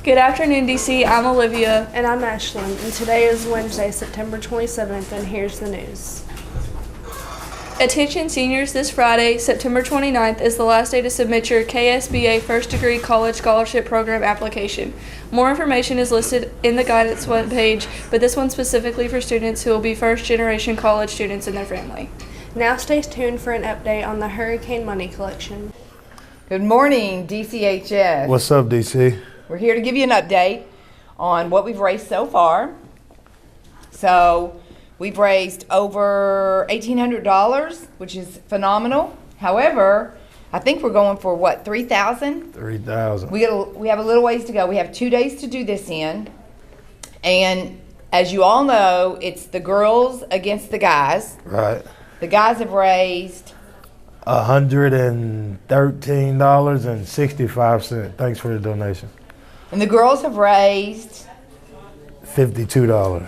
Good afternoon, DC. I'm Olivia. And I'm Ashlyn, and today is Wednesday, September 27th, and here's the news. Attention seniors, this Friday, September 29th, is the last day to submit your KSBA First Degree College Scholarship Program application. More information is listed in the guidance webpage, but this one's specifically for students who will be first-generation college students and their family. Now stay tuned for an update on the hurricane money collection. Good morning, DCHS. What's up, DC? We're here to give you an update on what we've raised so far. So we've raised over $1,800, which is phenomenal. However, I think we're going for what, 3,000? 3,000. We have a little ways to go. We have 2 days to do this in. And as you all know, it's the girls against the guys. Right. The guys have raised $113.65. Thanks for the donation. and the girls have raised, $52.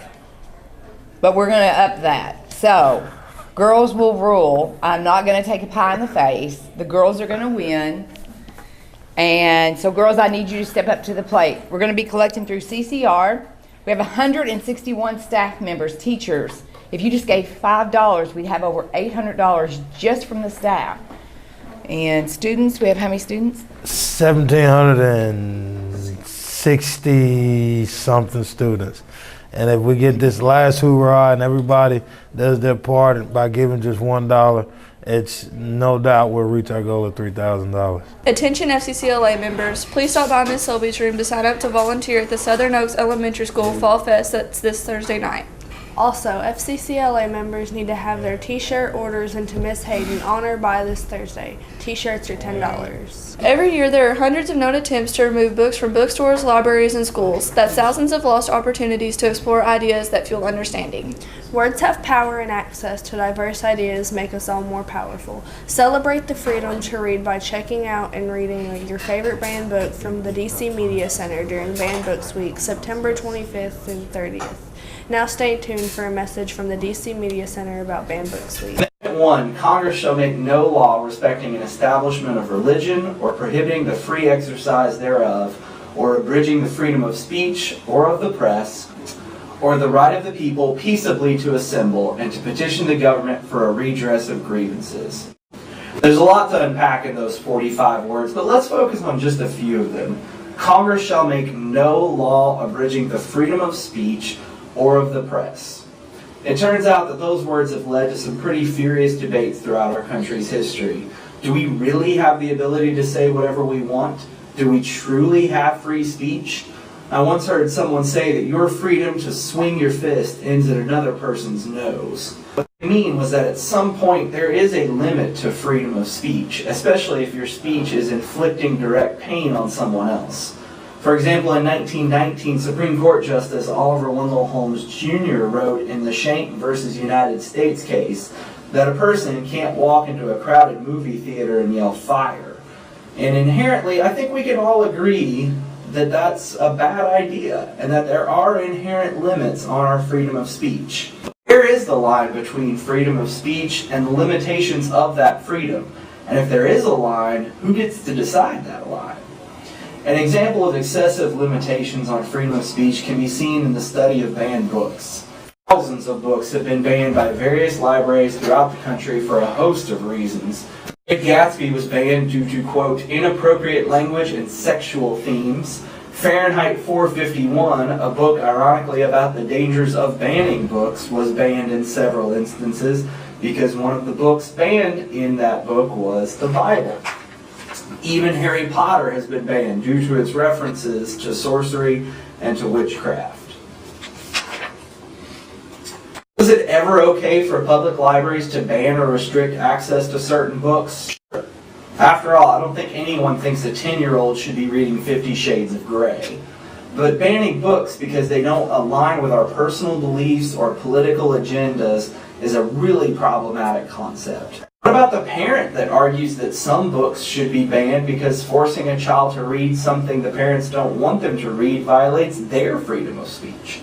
but we're going to up that. So, girls will rule. I'm not going to take a pie in the face. The girls are going to win. And so, girls, I need you to step up to the plate. We're going to be collecting through CCR. We have 161 staff members, teachers. If you just gave $5, we'd have over $800 just from the staff. And students, we have how many students? 1,760 something students. And if we get this last hoorah and everybody does their part by giving just $1, it's no doubt we'll reach our goal of $3,000. Attention FCCLA members, please stop by Miss Selby's room to sign up to volunteer at the Southern Oaks Elementary School Fall Fest that's this Thursday night. Also, FCCLA members need to have their t-shirt orders into Miss Hayden on or by this Thursday. T-shirts are $10. Every year, there are hundreds of known attempts to remove books from bookstores, libraries, and schools. That's thousands of lost opportunities to explore ideas that fuel understanding. Words have power, and access to diverse ideas make us all more powerful. Celebrate the freedom to read by checking out and reading your favorite banned book from the DC Media Center during Banned Books Week, September 25th through 30th. Now stay tuned for a message from the DC Media Center about Banned Books Week. 1. Congress shall make no law respecting an establishment of religion or prohibiting the free exercise thereof, or abridging the freedom of speech or of the press, or the right of the people peaceably to assemble and to petition the government for a redress of grievances. There's a lot to unpack in those 45 words, but let's focus on just a few of them. Congress shall make no law abridging the freedom of speech or of the press. It turns out that those words have led to some pretty furious debates throughout our country's history. Do we really have the ability to say whatever we want? Do we truly have free speech? I once heard someone say that your freedom to swing your fist ends at another person's nose. What they mean was that at some point there is a limit to freedom of speech, especially if your speech is inflicting direct pain on someone else. For example, in 1919, Supreme Court Justice Oliver Wendell Holmes Jr. wrote in the Schenck versus United States case that a person can't walk into a crowded movie theater and yell fire. And inherently, I think we can all agree that that's a bad idea and that there are inherent limits on our freedom of speech. Where is the line between freedom of speech and the limitations of that freedom? And if there is a line, who gets to decide that line? An example of excessive limitations on freedom of speech can be seen in the study of banned books. Thousands of books have been banned by various libraries throughout the country for a host of reasons. Great Gatsby was banned due to, quote, inappropriate language and sexual themes. Fahrenheit 451, a book ironically about the dangers of banning books, was banned in several instances because one of the books banned in that book was the Bible. Even Harry Potter has been banned due to its references to sorcery and to witchcraft. Was it ever okay for public libraries to ban or restrict access to certain books? Sure. After all, I don't think anyone thinks a 10-year-old should be reading 50 Shades of Grey. But banning books because they don't align with our personal beliefs or political agendas is a really problematic concept. What about the parent that argues that some books should be banned because forcing a child to read something the parents don't want them to read violates their freedom of speech?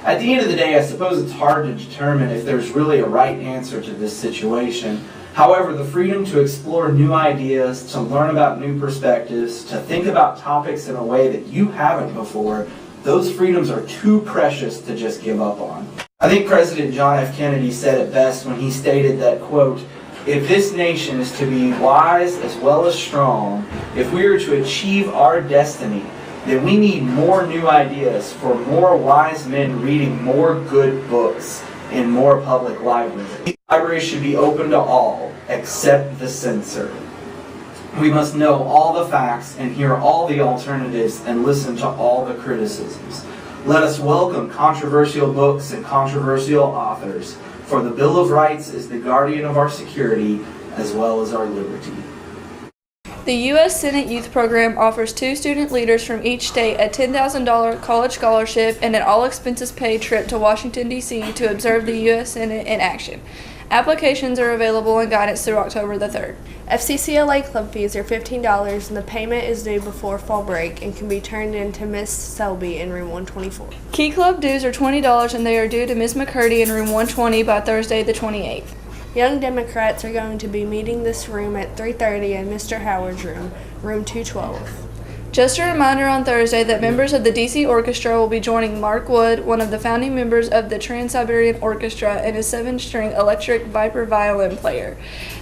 At the end of the day, I suppose it's hard to determine if there's really a right answer to this situation, However, the freedom to explore new ideas, to learn about new perspectives, to think about topics in a way that you haven't before, those freedoms are too precious to just give up on. I think President John F. Kennedy said it best when he stated that, quote, "If this nation is to be wise as well as strong, if we are to achieve our destiny, then we need more new ideas for more wise men reading more good books in more public libraries. Libraries should be open to all, except the censor. We must know all the facts and hear all the alternatives and listen to all the criticisms. Let us welcome controversial books and controversial authors, for the Bill of Rights is the guardian of our security as well as our liberty." The U.S. Senate Youth Program offers 2 student leaders from each state a $10,000 college scholarship and an all-expenses-paid trip to Washington, D.C. to observe the U.S. Senate in action. Applications are available in guidance through October the 3rd. FCCLA club fees are $15 and the payment is due before fall break and can be turned in to Miss Selby in room 124. Key Club dues are $20 and they are due to Ms. McCurdy in room 120 by Thursday the 28th. Young Democrats are going to be meeting this room at 3:30 in Mr. Howard's room, room 212. Just a reminder on Thursday that members of the DC Orchestra will be joining Mark Wood, one of the founding members of the Trans-Siberian Orchestra and a 7-string electric Viper violin player.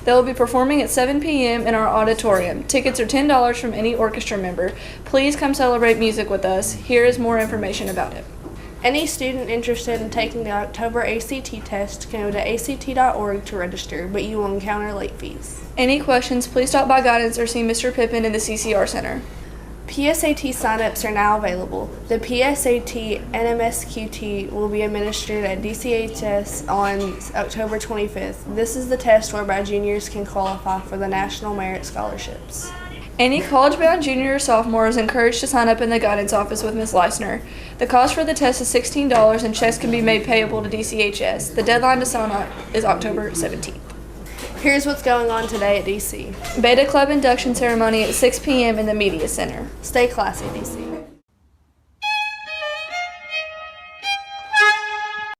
They will be performing at 7 p.m. in our auditorium. Tickets are $10 from any orchestra member. Please come celebrate music with us. Here is more information about it. Any student interested in taking the October ACT test can go to act.org to register, but you will encounter late fees. Any questions, please stop by guidance or see Mr. Pippin in the CCR Center. PSAT signups are now available. The PSAT NMSQT will be administered at DCHS on October 25th. This is the test whereby juniors can qualify for the National Merit Scholarships. Any college-bound junior or sophomore is encouraged to sign up in the guidance office with Ms. Leisner. The cost for the test is $16 and checks can be made payable to DCHS. The deadline to sign up is October 17th. Here's what's going on today at DC. Beta Club induction ceremony at 6 p.m. in the Media Center. Stay classy, DC.